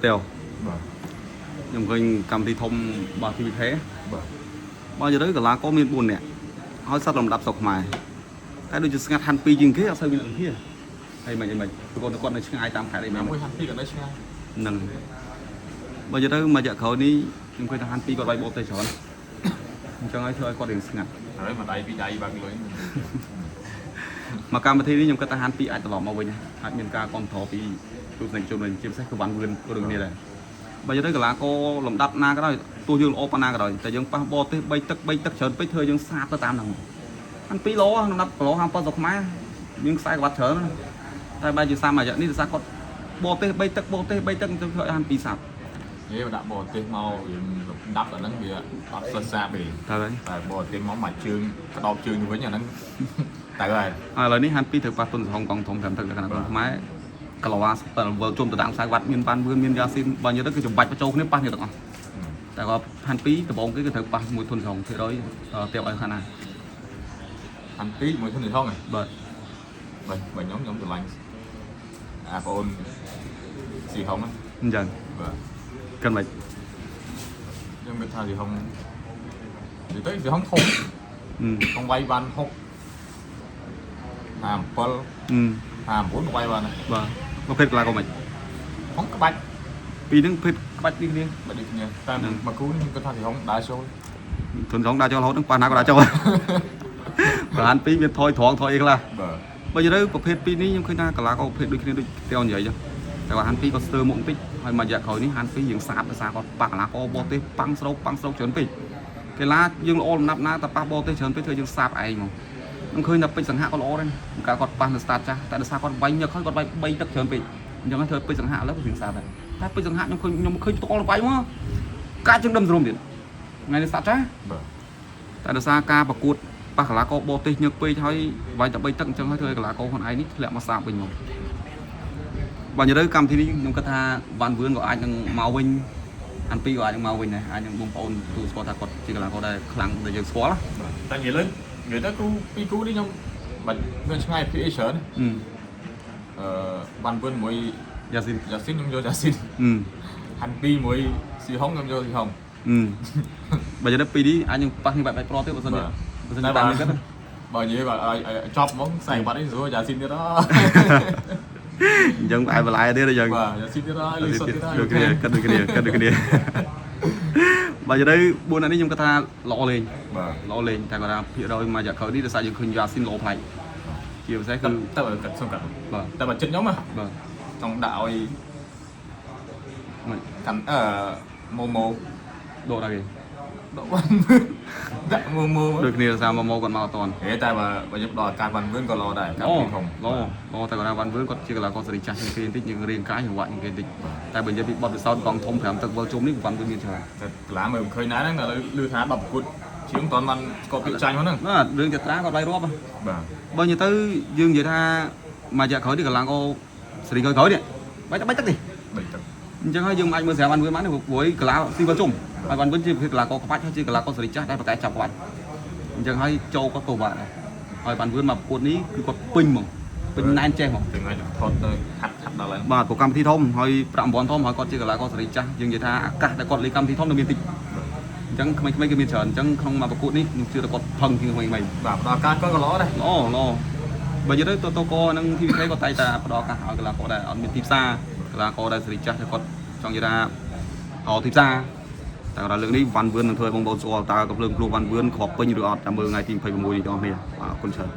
Tiêu nhưng mình cầm thì thông bao thì thế bao giờ đấy cả lá có miền buồn nè hỏi sát lòng đạp sọc mài cái đôi chút ngắt hành pi chừng kia sao bị làm kia hay mình tụi con này ai tam khải đây mà hành pi gần đây chưa nâng bao giờ đấy mà dạ khởi ní nhưng quay hành pi còn bay bộ tay chọn cho ai thôi có đường ngắt đấy mà đây bị đầy bằng lưới mà cam thì nhưng cái ta hành pi ai tao mauវិញហើយមានការកុំថោពីទូសនិជជនជាពិសេសគឺវ៉ាន់វឿនក៏ដូចគ្នាដែរបើយើងទៅកន្លះកលំដាប់ណាក៏ដោយទោះយើងល្អប៉ុណ្ណាក៏ដោយតែយើងប៉ះបោទេស3ទឹកច្រើនពេកធ្វើយើងសាបទៅតាមហ្នឹងអាន2ឡលំដាប់គីឡូហាំប៉ុស្តុខ្មែរយើងខ្សែក្បាត់ច្រើនតែបើជាសាមអាយនេះសាគាត់បោទេស3ទឹកទៅធ្វើអាន2សាប់និយាយដាក់បោទេសមកយើងដាប់អាហ្នឹងវាអត់សិតសាបទេតែបោទេសមកមួយជើងក្តោបជើងទៅវិញអាហ្នឹងតែហើយឥឡូវនេះហាន2ធ្វើប៉ះទុនសហងកងធំតាមទឹកលក្ខណៈខ្មែរកន្លងតែវើជុំទៅតាមខ្សែបាត់មានបានវឿនមានយ៉ាស៊ីនបើនិយាយទៅគឺចំបាច់បញ្ចូលគ្នាប៉ះគ្នាទាំងអស់តែគាត់ហាន់2ដំបងគេគឺត្រូវប៉ះមួយធនក្នុងភាគរយទៀបឲ្យខាងណាហាន់2មួយធនក្នុងហ៎បាទបើខ្ញុំឆ្លាញ់អាបងអូនស៊ីហុងអញ្ចឹងបាទកិនមិនខ្ញុំគិតថាស៊ីហុងនិយាយទៅស៊ីហុងធំក្នុងវាយបាន6 57 59វាយបានបាទប្រភេទក្លាក៏មិនហុងក្បាច់ពីហ្នឹងភេទក្បាច់នេះគ្នាបាច់នេះគ្នាតែមកគូនេះខ្ញុំគិតថាស៊ីហុងដើរចូលធនក្នុងដើរចូលរហូតហ្នឹងប៉ះណាក៏ដើរចូលបាន2វាថយត្រង់ថយអីខ្លះបាទបើនិយាយទៅប្រភេទ2នេះខ្ញុំឃើញថាកន្លះក៏ប្រភេទដូចគ្នាដូចតែនិយាយចឹងតែគាត់ហាន់2ក៏ស្ទើរមុខបន្តិចហើយមករយៈក្រោយនេះហាន់2យើងសាបដោយសារគាត់ប៉ះកន្លះក៏បោទេសប៉ាំងស្រូបច្រើនពេកកីឡាយើងល្អលំដាប់ណាតែប៉ះបោទេសច្រើនពេកធ្វើយើងសាបឯងហ្មងខ្ញុំឃើញតែពេជ្រសង្ហក៏ល្អដែរកាលគាត់ប៉ះនៅ start ចាស់តែដោយសារគាត់បាញ់ញឹកហើយគាត់បាញ់3ទឹកច្រើនពេកអញ្ចឹងធ្វើពេជ្រសង្ហឥឡូវវាសាបដែរតែពេជ្រសង្ហខ្ញុំឃើញផ្ទាល់បាយមកកាច់ជើងដុំស្រុំទៀតថ្ងៃនេះ start ចាស់តែដោយសារការប្រកួតប៉ះកន្លះក៏បោទេសញឹកពេកហើយវាយតែ3ទឹកអញ្ចឹងហើយធ្វើឲ្យកន្លះក៏ខ្លួនឯងនេះធ្លាក់មកសាបវិញមកបើនិយាយទៅកម្មវិធីនេះខ្ញុំគិតថាវ៉ាន់វឿនក៏អាចនឹងមកវិញអាន2ក៏អាចនឹងមកវិញដែរអាចនឹងបងប្អូនទូស្គាល់ថាគាត់ជាកន្លះក៏ដែរខ្លាំងដែលយើងស្គាល់តែនិយាយលើនិយាយទៅគូពីគូនេះខ្ញុំមិនមានឆ្ងាយពីអីច្រើនវ៉ាន់វឿនមួយយ៉ាស៊ីនខ្ញុំយកយ៉ាស៊ីនហាន់2មួយស៊ីហុងខ្ញុំយកស៊ីហុងបើនិយាយទៅពីនេះអាចនឹងប៉ះគ្នាបែបប្រទៀតបើសិនជាតាមនេះគាត់បើនិយាយបើចប់ហ្មងខ្សែបាត់នេះស្រួលយ៉ាស៊ីនទៀតហ៎អញ្ចឹងបែបបន្លែទៀតអញ្ចឹងបាទយ៉ាស៊ីនទៀតហើយលុយសុទ្ធទៀតហើយដូចគ្នាគិតដូចគ្នាបើនិយាយទៅ4អានេះខ្ញុំគាត់ថាល្អលេងបាទល្អលេងតែគាត់ថាភាគរយមករយៈក្រោយនេះដោយសារយើងឃើញយ៉ាស៊ីនល្អប្លែកជាពិសេសគឺតែបើកាត់សុំកាត់បាទតែបើចិត្តខ្ញុំហ៎បាទចង់ដាក់ឲ្យកាន់ម៉ូដកដល់គេដកវ៉ាន់ដាក់ម៉ូដូចគ្នាសារម៉ូគាត់មកអត់តាន់ហេតែបើខ្ញុំដល់ការវ៉ាន់វឿនក៏ល្អដែរកាប់ពីធំល្អតែគាត់ថាវ៉ាន់វឿនគាត់ជាកីឡាករសេរីចាស់ជាងគេបន្តិចយើងរៀងកាយចង្វាក់ជាងគេបន្តិចតែបើនិយាយពីបទពិសោធន៍កងធំ5ទឹកវល់ជុំនេះវ៉ាន់វឿនមានច្រើនតែកីឡាមើលមិនឃើញណាស់ហ្នឹងតែលឺថា10ប្រកួតជាងមិនតាន់បានស្គាល់ពាក្យចាញ់ហ្នឹងបាទរឿងចត្រាគាត់បាយរាប់បាទបើនិយាយទៅយើងនិយាយថាមករយៈក្រោយនេះកីឡាករសេរីក្រោយនេះបាយទឹកទេ3ទឹកអញ្ចឹងហើយយើងអាចមើលស្រាប់វ៉ាន់វឿនបានព្រោះកីឡាស៊ីវល់ជុំហើយវ៉ាន់វឿនជាកីឡាករក្បាច់ហើយជាកីឡាករសេរីចាស់ដែលប្រកែកចាប់ក្បាច់អញ្ចឹងហើយចូលគាត់ទៅបាទហើយវ៉ាន់វឿនមកប្រកួតនេះគឺគាត់ពេញហ្មងពេញណែនចេះហ្មងទាំងហើយថតទៅហាត់ដល់ហើយបាទប្រកម្មវិធីធំហើយប្រាក់9ធំហើយគាត់ជាកីឡាករសេរីចាស់យើងនិយាយថាឱកាសដែលគាត់លេងកម្មវិធីធំនៅមានតិចអញ្ចឹងក្មេងៗគឺមានច្រើនអញ្ចឹងក្នុងមកប្រកួតនេះខ្ញុំជឿថាគាត់ផឹងជាងក្មេងៗបាទផ្ដល់ការគាត់ក៏ល្អដែរល្អបើនិយាយទៅតកនឹង TVK គាត់តែតែផ្ដល់ឱកាសឲ្យកីឡាករដែលអត់មានទីផ្សារកីឡាករដែលសេរីចាស់តែគាត់ចង់និយាយថាអត់ទីផ្សារតែដល់លើកនេះវ៉ាន់វឿននឹងធ្វើឲ្យបងប្អូនស្គាល់តើកំភ្លើងភ្លោះវ៉ាន់វឿនគ្រាប់ពេញឬអត់តាមមើលថ្ងៃទី26នេះទាំងអស់គ្នាបាទអរគុណច្រើន